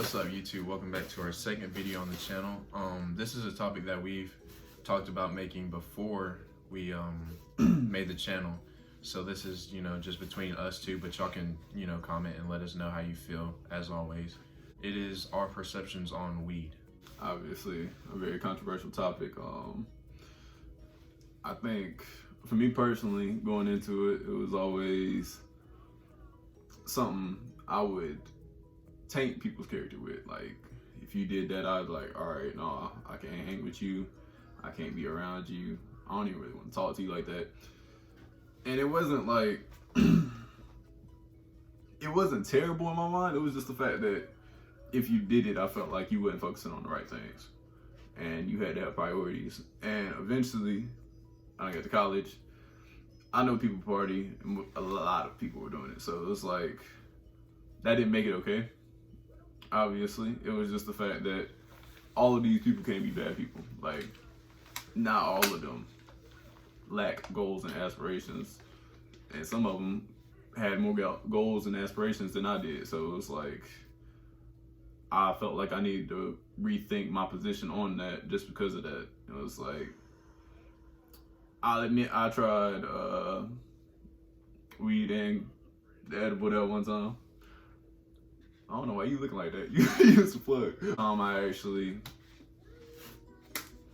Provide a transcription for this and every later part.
What's up, YouTube? Welcome back to our second video on the channel. This is a topic that we've talked about making before we made the channel. So this is, just between us two, but y'all can, comment and let us know how you feel, as always. It is our perceptions on weed. Obviously, a very controversial topic. I think, for me personally, going into it, it was always something I would taint people's character with. Like, if you did that, I'd be like, all right, no, I can't hang with you. I can't be around you. I don't even really want to talk to you like that. And it wasn't like, it wasn't terrible in my mind. It was just the fact that if you did it, I felt like you wasn't focusing on the right things. And you had to have priorities. And eventually, I got to college. I know people party, and a lot of people were doing it. So it was like, that didn't make it okay. Obviously, it was just the fact that all of these people can't be bad people. Like, not all of them lack goals and aspirations, and some of them had more goals and aspirations than I did. So it was like, I felt like I needed to rethink my position on that just because of that. It was like, I'll admit I tried weed and the edible that one time. I don't know why you looking like that. You used to plug. I actually,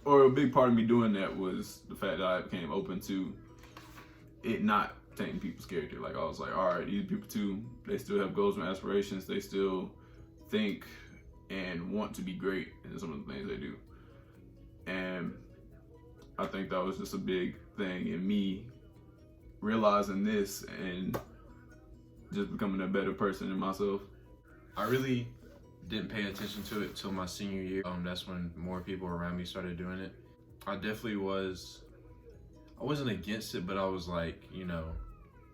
or a big part of me doing that was the fact that I became open to it not tainting people's character. Like, I was like, all right, these people too, they still have goals and aspirations. They still think and want to be great in some of the things they do. And I think that was just a big thing in me realizing this and just becoming a better person in myself. I really didn't pay attention to it till my senior year. That's when more people around me started doing it. I definitely I wasn't against it, but I was like,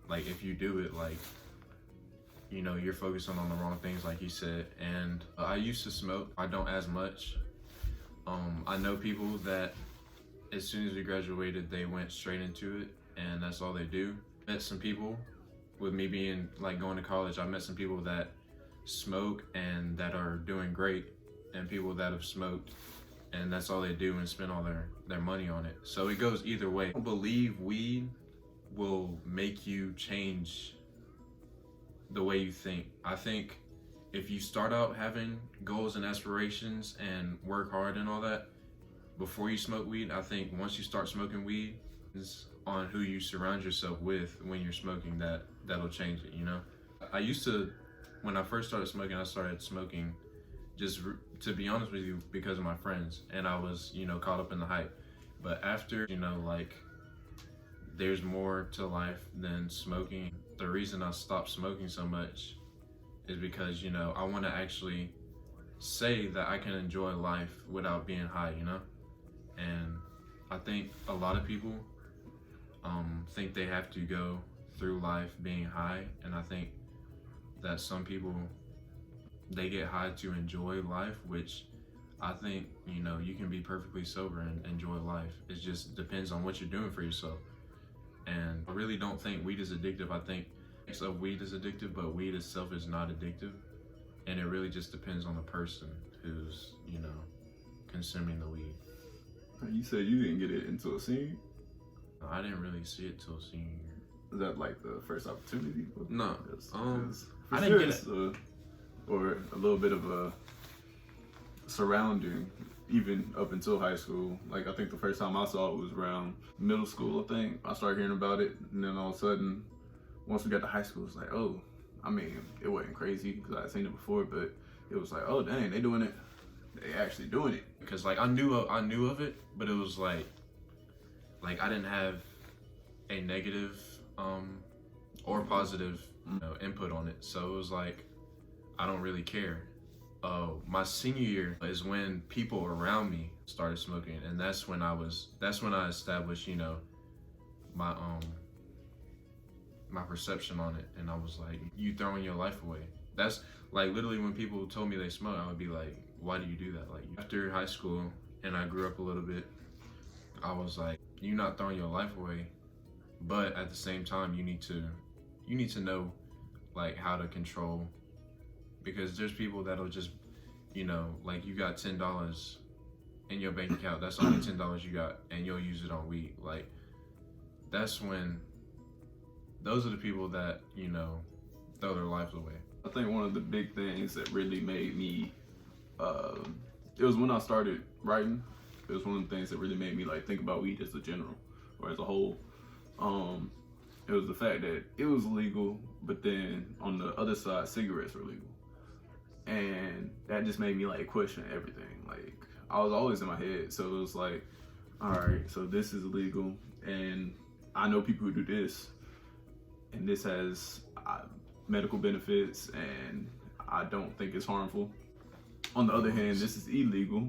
like if you do it, like, you're focusing on the wrong things, like you said. And I used to smoke. I don't as much. I know people that as soon as we graduated, they went straight into it, and that's all they do. I met some people, with me being like going to college, I met some people that smoke and that are doing great, and people that have smoked and that's all they do and spend all their money on it. So it goes either way. I don't believe weed will make you change the way you think. I think if you start out having goals and aspirations and work hard and all that before you smoke weed, I think once you start smoking weed, it's on who you surround yourself with when you're smoking that'll change it, I used to, when I first started smoking, I started smoking just to be honest with you because of my friends, and I was, caught up in the hype. But after, like, there's more to life than smoking. The reason I stopped smoking so much is because, I want to actually say that I can enjoy life without being high, And I think a lot of people think they have to go through life being high, and I think that some people, they get high to enjoy life, which I think, you can be perfectly sober and enjoy life. It just depends on what you're doing for yourself. And I really don't think weed is addictive. I think weed is addictive, but weed itself is not addictive. And it really just depends on the person who's, consuming the weed. You said you didn't get it until a senior? I didn't really see it till senior year. Is that like the first opportunity? No. I didn't get it. Or a little bit of a surrounding, even up until high school. Like, I think the first time I saw it was around middle school, I think. I started hearing about it, and then all of a sudden, once we got to high school, it's like, oh, I mean, it wasn't crazy because I had seen it before, but it was like, oh, dang, they doing it. They actually doing it. Because, like, I knew of it, but it was like I didn't have a negative or positive input on it. So it was like, I don't really care. My senior year is when people around me started smoking, and that's when I established, my my perception on it. And I was like, you throwing your life away. That's like literally when people told me they smoke, I would be like, why do you do that? Like, after high school and I grew up a little bit, I was like, you're not throwing your life away, but at the same time, you need to know like how to control, because there's people that'll just you know, like you got $10 in your bank account, that's only $10 you got, and you'll use it on weed. Like, that's when those are the people that, you know, throw their lives away. I think one of the big things that really made me, it was when I started writing. It was one of the things that really made me like think about weed as a general or as a whole. It was the fact that it was legal, but then on the other side, cigarettes were legal, and that just made me like question everything. Like, I was always in my head, so it was like, all right, so this is illegal, and I know people who do this, and this has medical benefits, and I don't think it's harmful. On the other hand, this is illegal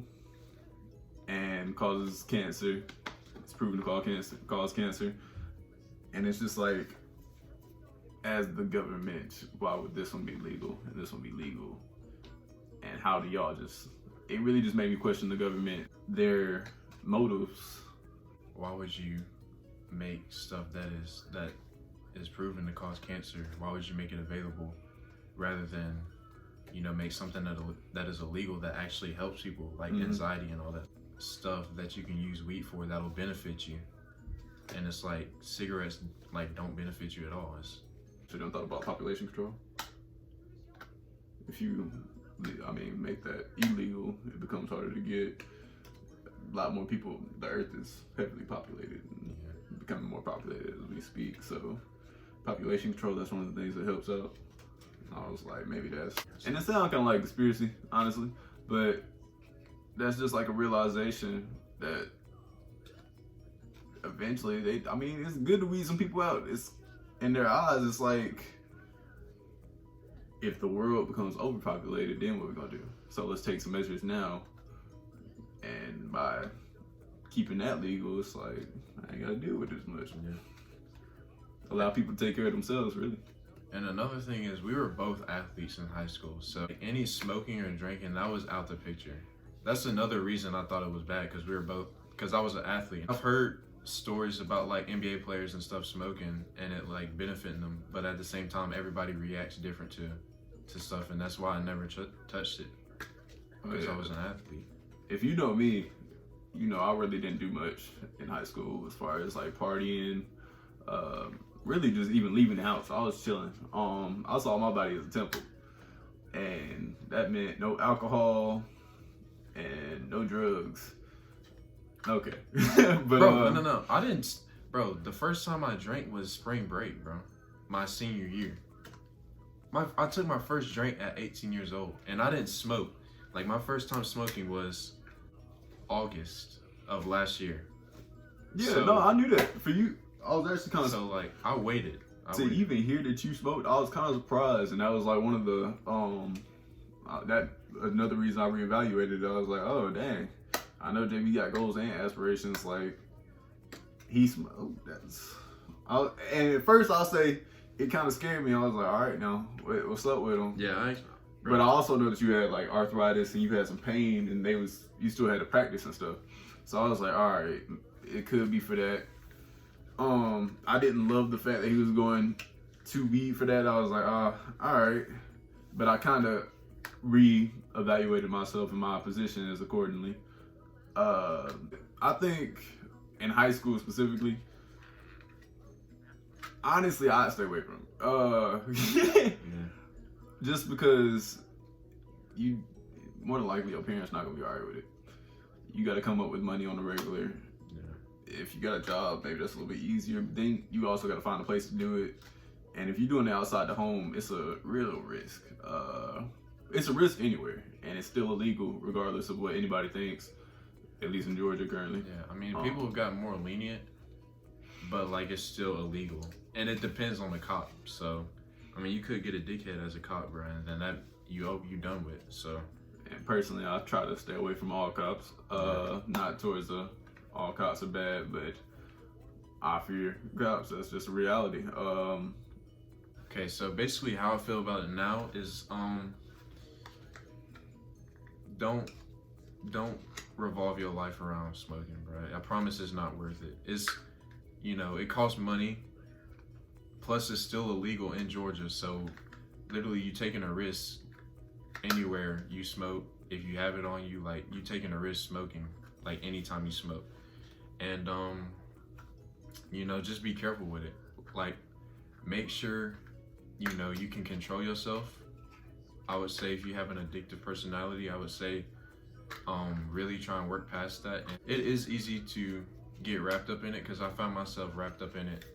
and causes cancer. It's proven to cause cancer. And it's just like, as the government, why would this one be legal and this one be legal? And how do y'all just, it really just made me question the government, their motives. Why would you make stuff that is proven to cause cancer? Why would you make it available rather than, you know, make something that is illegal that actually helps people, like anxiety and all that stuff that you can use weed for that'll benefit you? And it's like cigarettes like don't benefit you at all. So you don't thought about population control? If you, make that illegal, it becomes harder to get a lot more people. The earth is heavily populated and becoming more populated as we speak. So population control, that's one of the things that helps out. I was like, maybe that's, and it sounds kind of like conspiracy, honestly, but that's just like a realization that eventually it's good to weed some people out. It's in their eyes, it's like, if the world becomes overpopulated, then what are we gonna do? So let's take some measures now, and by keeping that legal, it's like, I ain't gotta deal with this much. Allow people to take care of themselves, really. And another thing is, we were both athletes in high school, so any smoking or drinking, that was out the picture. That's another reason I thought it was bad, because I was an athlete. I've heard stories about like NBA players and stuff smoking and it like benefiting them, but at the same time, everybody reacts different to stuff, and that's why I never touched it, because I was an athlete. If you know me, you know I really didn't do much in high school as far as like partying, really just even leaving the house. I was chilling. I saw my body as a temple, and that meant no alcohol and no drugs. Okay. But bro, no, I didn't. Bro, the first time I drank was spring break, bro. My senior year. I took my first drink at 18 years old, and I didn't smoke. Like, my first time smoking was August of last year. Yeah, so, no, I knew that. For you, I was actually kind of... So, like, I waited. Even hear that you smoked, I was kind of surprised, and that was, like, one of the, another reason I reevaluated it. I was like, oh, dang. I know JB got goals and aspirations, like, he smoked. And at first, I'll say, it kind of scared me. I was like, all right, now, what's up with him? Yeah, but I also know that you had like arthritis and you had some pain, and you still had to practice and stuff. So I was like, all right, it could be for that. I didn't love the fact that he was going to weed for that. I was like, all right. But I kind of re-evaluated myself and my position as accordingly. I think in high school specifically, honestly, I'd stay away from it. Just because you, more than likely, your parents not gonna be alright with it. You got to come up with money on the regular. Yeah. If you got a job, maybe that's a little bit easier. But then you also got to find a place to do it. And if you're doing it outside the home, it's a real risk. It's a risk anywhere, and it's still illegal regardless of what anybody thinks. At least in Georgia currently. Yeah, people have gotten more lenient, but like it's still illegal, and it depends on the cop. So, you could get a dickhead as a cop, bro, and then that you done with. So, and personally, I try to stay away from all cops. Not towards all cops are bad, but I fear cops. That's just a reality. Okay, so basically, how I feel about it now is don't revolve your life around smoking, bro. I promise it's not worth it. It's, it costs money. Plus, it's still illegal in Georgia. So, literally, you taking a risk anywhere you smoke, if you have it on you, like you taking a risk smoking, like anytime you smoke. And you know, just be careful with it. Like, make sure, you know, you can control yourself. I would say if you have an addictive personality, I would say really try and work past that. And it is easy to get wrapped up in it, because I found myself wrapped up in it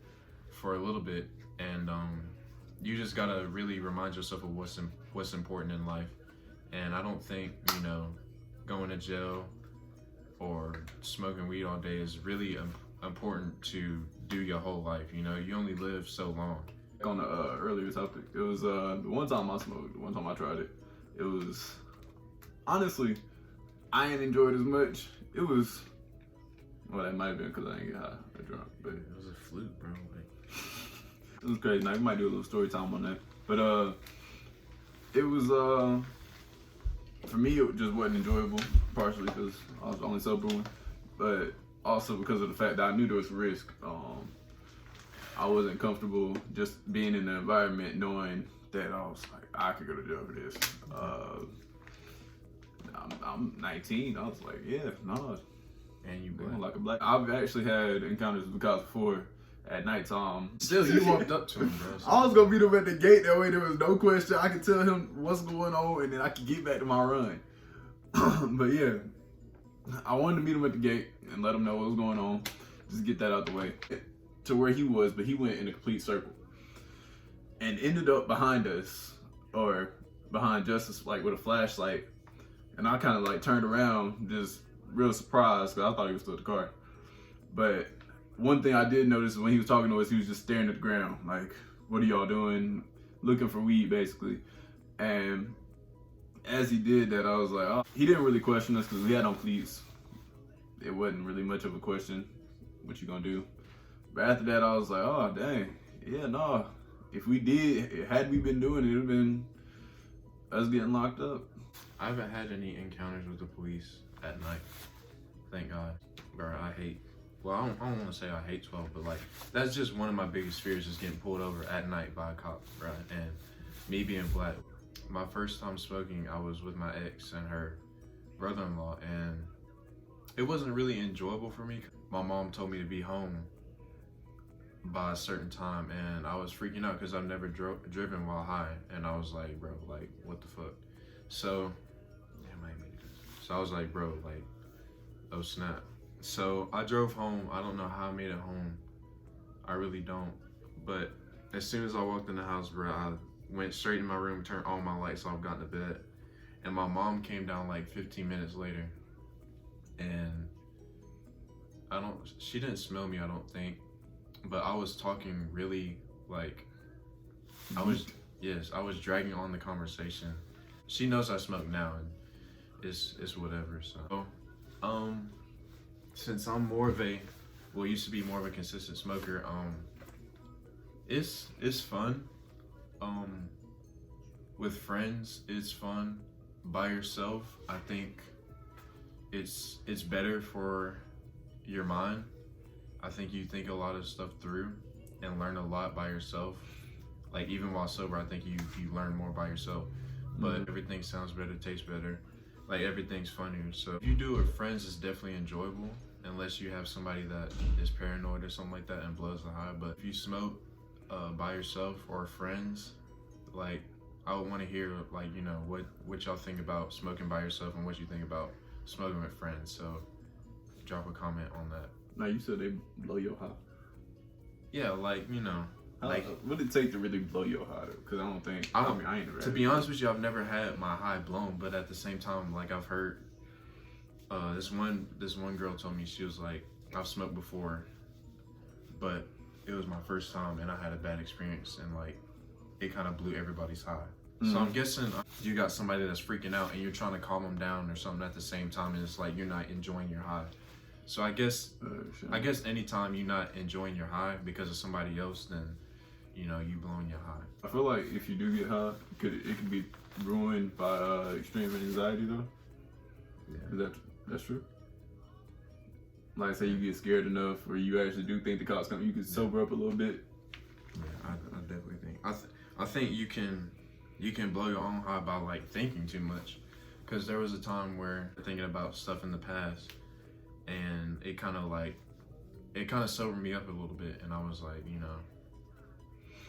for a little bit. And you just gotta really remind yourself of what's important in life. And I don't think, you know, going to jail or smoking weed all day is really important to do your whole life. You know, you only live so long. On the earlier topic, it was the one time I smoked, the one time I tried it. It was honestly, I ain't enjoyed it as much. It was, well, that might have been because I ain't get high or drunk, but It was a fluke, bro. Like, it was crazy. Now we might do a little story time on that, but it was for me it just wasn't enjoyable, partially because I was only sober one, but also because of the fact that I knew there was risk. I wasn't comfortable just being in the environment knowing that I was like, I could go to jail for this. I'm 19. I was like, yeah, no. and you They black. don't like a black. I've actually had encounters with the cops before at nighttime. Still, you walked up to him, bro. So. I was gonna meet him at the gate. That way, there was no question. I could tell him what's going on, and then I could get back to my run. But yeah, I wanted to meet him at the gate and let him know what was going on. Just get that out the way to where he was, but he went in a complete circle and ended up behind us, or behind Justice, like with a flashlight. And I kind of like turned around, just real surprised, because I thought he was still at the car. But one thing I did notice when he was talking to us, he was just staring at the ground, like, what are y'all doing? Looking for weed, basically. And as he did that, I was like, oh. He didn't really question us because we had on cleats. It wasn't really much of a question. What you gonna do? But after that, I was like, oh, dang. Yeah, no. If we did, had we been doing it, it would have been us getting locked up. I haven't had any encounters with the police at night. Thank God. Bro, I hate, well, I don't want to say I hate 12, but like, that's just one of my biggest fears, is getting pulled over at night by a cop, right? And me being black. My first time smoking, I was with my ex and her brother-in-law, and it wasn't really enjoyable for me. My mom told me to be home by a certain time, and I was freaking out because I've never driven while high, and I was like, bro, like, what the fuck? So, I was like, bro, like, oh snap. So I drove home. I don't know how I made it home. I really don't. But as soon as I walked in the house, bro, I went straight in my room, turned all my lights off, got to bed. And my mom came down like 15 minutes later. And she didn't smell me, I don't think. But I was talking really, like, I was dragging on the conversation. She knows I smoke now, and it's whatever. So, since I'm more of a, well, used to be more of a consistent smoker, it's fun. With friends, it's fun. By yourself, I think it's better for your mind. I think you think a lot of stuff through and learn a lot by yourself. Like, even while sober, I think you learn more by yourself. But everything sounds better, tastes better. Like, everything's funnier. So if you do it with friends, it's definitely enjoyable, unless you have somebody that is paranoid or something like that and blows the high. But if you smoke by yourself or friends, like, I would want to hear, like, you know, what y'all think about smoking by yourself and what you think about smoking with friends. So drop a comment on that. Now, you said they blow your high. Yeah, like, you know, like, what did it take to really blow your high? Because I ain't never. To be honest with you, I've never had my high blown, but at the same time, like, I've heard this one girl told me, she was like, I've smoked before, but it was my first time and I had a bad experience, and like, it kind of blew everybody's high. So I'm guessing you got somebody that's freaking out and you're trying to calm them down or something at the same time, and it's like you're not enjoying your high. So I guess anytime you're not enjoying your high because of somebody else, then, you know, you blowing your high. I feel like if you do get high, it could be ruined by extreme anxiety though. Yeah. Is that's true? Like, say you get scared enough, or you actually do think the cops come, you can sober up a little bit. Yeah, I definitely think. I think you can you can blow your own high by like thinking too much. Because there was a time where thinking about stuff in the past, and it kind of sobered me up a little bit, and I was like, you know,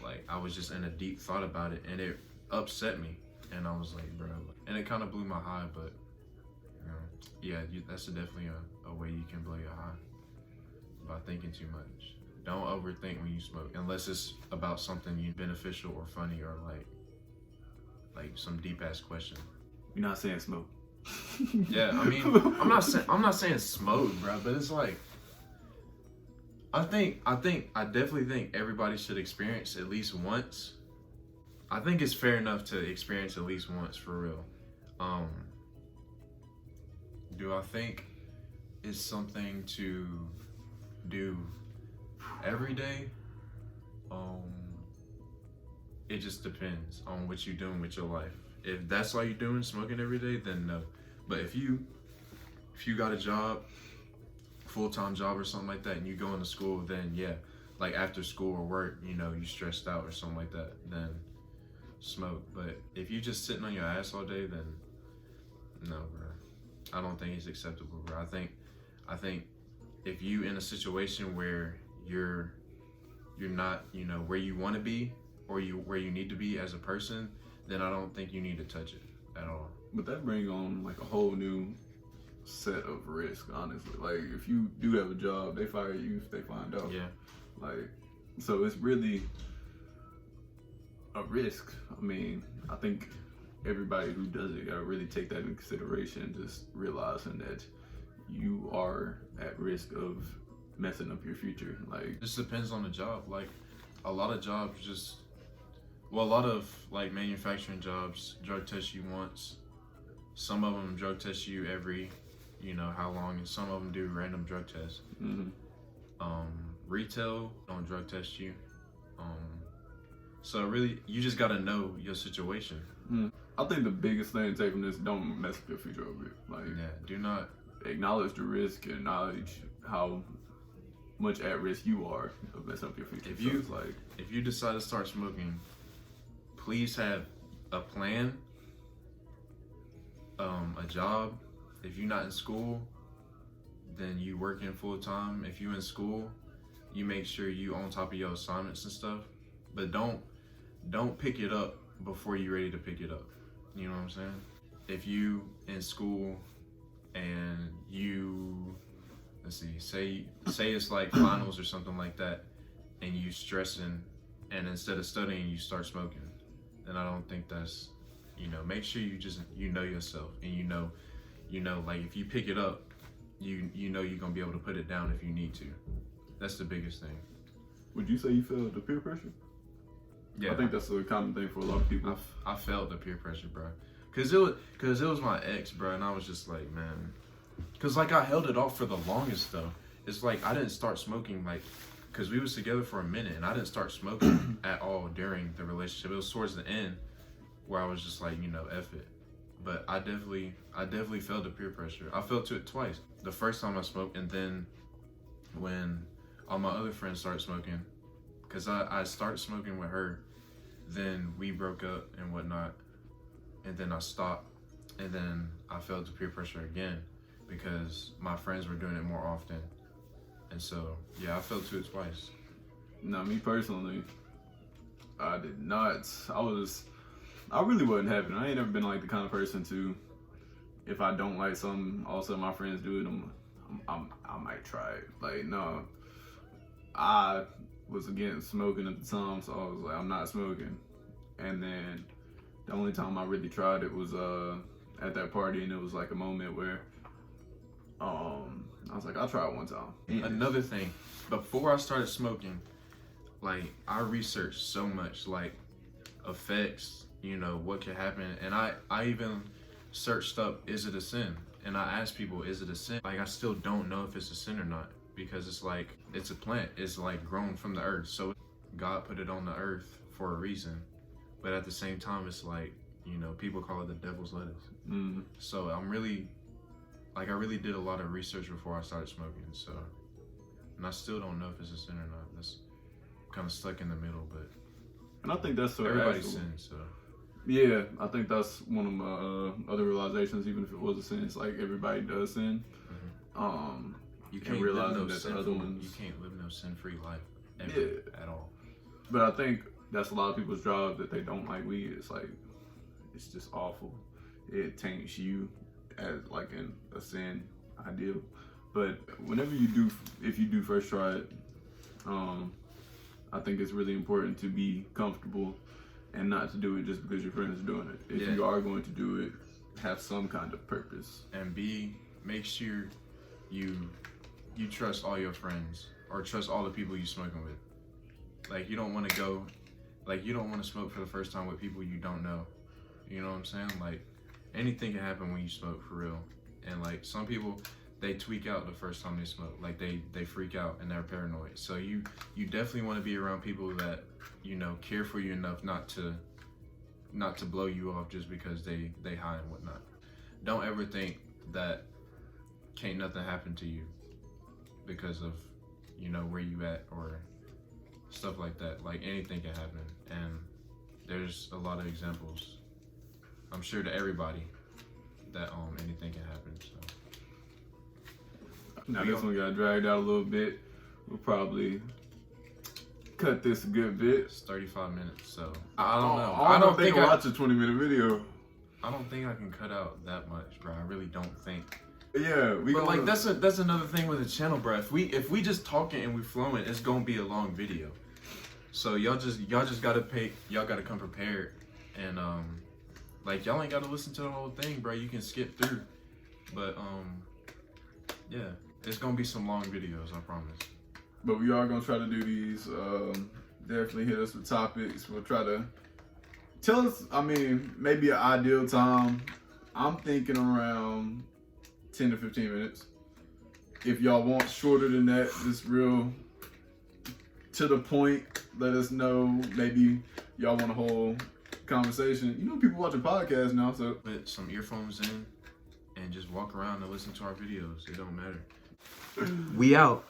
like I was just in a deep thought about it, and it upset me, and I was like, bro, and it kind of blew my high. But you know, yeah, that's definitely a way you can blow your high, by thinking too much. Don't overthink when you smoke, unless it's about something beneficial or funny, or like some deep ass question. You're not saying smoke. Yeah, I mean, I'm not saying smoke, bro, but it's like, I definitely think everybody should experience at least once. I think it's fair enough to experience at least once, for real. Do I think it's something to do every day? It just depends on what you're doing with your life. If that's all you're doing, smoking every day, then no. But if you got a job, full-time job or something like that, and you go into school, then yeah, like after school or work, you know, you stressed out or something like that, then smoke. But if you just sitting on your ass all day, then no, bro. I don't think it's acceptable, bro. I think if you in a situation where you're not, you know, where you want to be, or where you need to be as a person, then I don't think you need to touch it at all. But that brings on like a whole new set of risk, honestly. Like if you do have a job, they fire you if they find out. Yeah. Like, so it's really a risk. I mean, I think everybody who does it gotta really take that into consideration, just realizing that you are at risk of messing up your future. Like, Just depends on the job. Like a lot of jobs a lot of like manufacturing jobs drug test you once. Some of them drug test you every, you know, how long, and some of them do random drug tests. Retail don't drug test you. So really, you just gotta know your situation. I think the biggest thing to take from this, don't mess up your future over it. Like, Yeah, do not. acknowledge the risk, acknowledge how much at risk you are of messing up your future. If So you- it's like, If you decide to start smoking, please have a plan, a job. If you're not in school, then you working full time. If you in school, you make sure you on top of your assignments and stuff. But don't pick it up before you're ready to pick it up. You know what I'm saying? If you in school and you, let's see, say it's like finals or something like that, and you stressing, and instead of studying you start smoking, then I don't think that's, you know, make sure you know yourself, and you know like if you pick it up, you know you're gonna be able to put it down if you need to. That's the biggest thing. would you say you feel the peer pressure? Yeah, I think that's a common thing for a lot of people. I felt the peer pressure, bro, cause it was my ex, bro, and I was just like, man, cause like I held it off for the longest though. It's like I didn't start smoking like, cause we was together for a minute, and I didn't start smoking at all during the relationship. It was towards the end where I was just like, you know, F it. But I definitely felt the peer pressure. I felt it twice. The first time I smoked, and then when all my other friends started smoking, because I started smoking with her, then we broke up and whatnot, and then I stopped, and then I felt the peer pressure again because my friends were doing it more often, and so yeah, I felt it twice. Now, me personally, I did not. I really wasn't having it. I ain't never been like the kind of person to, if I don't like something, all of a sudden my friends do it, I might try it. Like, no, I was against smoking at the time, so I was like, I'm not smoking. And then the only time I really tried it was at that party, and it was like a moment where I was like, I'll try it one time. Another thing, before I started smoking, like I researched so much, like effects, you know, what could happen, and I even searched up, is it a sin? And I asked people, is it a sin? Like, I still don't know if it's a sin or not, because it's like, it's a plant, it's like grown from the earth, so God put it on the earth for a reason. But at the same time, it's like, you know, people call it the devil's lettuce. So I really did a lot of research before I started smoking, so, and I still don't know if it's a sin or not. That's kind of stuck in the middle, but And I think that's so everybody actual. sins, so. Yeah, I think that's one of my other realizations. Even if it was a sin, it's like everybody does sin. You And can't realizing live no that the other sinful, ones, you can't live no sin-free life ever, Yeah. at all. but I think that's a lot of people's drive that they don't like weed. It's like it's just awful. It taints you as like in a sin ideal. But whenever you do, if you do first try it, I think it's really important to be comfortable and not to do it just because your friend is doing it. If Yeah. you are going to do it, have some kind of purpose. And B, make sure you trust all your friends or trust all the people you smoking with. Like you don't want to go, like you don't want to smoke for the first time with people you don't know. You know what I'm saying? Like anything can happen when you smoke for real. And like some people, they tweak out the first time they smoke. Like they freak out and they're paranoid. So you definitely want to be around people that, you know, care for you enough not to blow you off just because they high and whatnot. Don't ever think that can't nothing happen to you because of, you know, where you at or stuff like that. Like anything can happen, and there's a lot of examples, I'm sure, to everybody that anything can happen. So Now this one got dragged out a little bit. We'll probably cut this a good bit. it's 35 minutes, so I don't know. I don't think I watch a 20-minute video. I don't think I can cut out that much, bro. I really don't think. Yeah, But like that's another thing with the channel, bro. If we just talking and we flowing, it's gonna be a long video. So y'all just gotta come prepared, and like y'all ain't gotta listen to the whole thing, bro. You can skip through, but yeah, it's gonna be some long videos, I promise. But we are gonna try to do these. Definitely hit us with topics. We'll try to tell us. I mean, maybe an ideal time. I'm thinking around 10 to 15 minutes. If y'all want shorter than that, just real to the point, let us know. Maybe y'all want a whole conversation. You know, people watching podcasts now, so Put some earphones in and just walk around and listen to our videos. It don't matter. We out.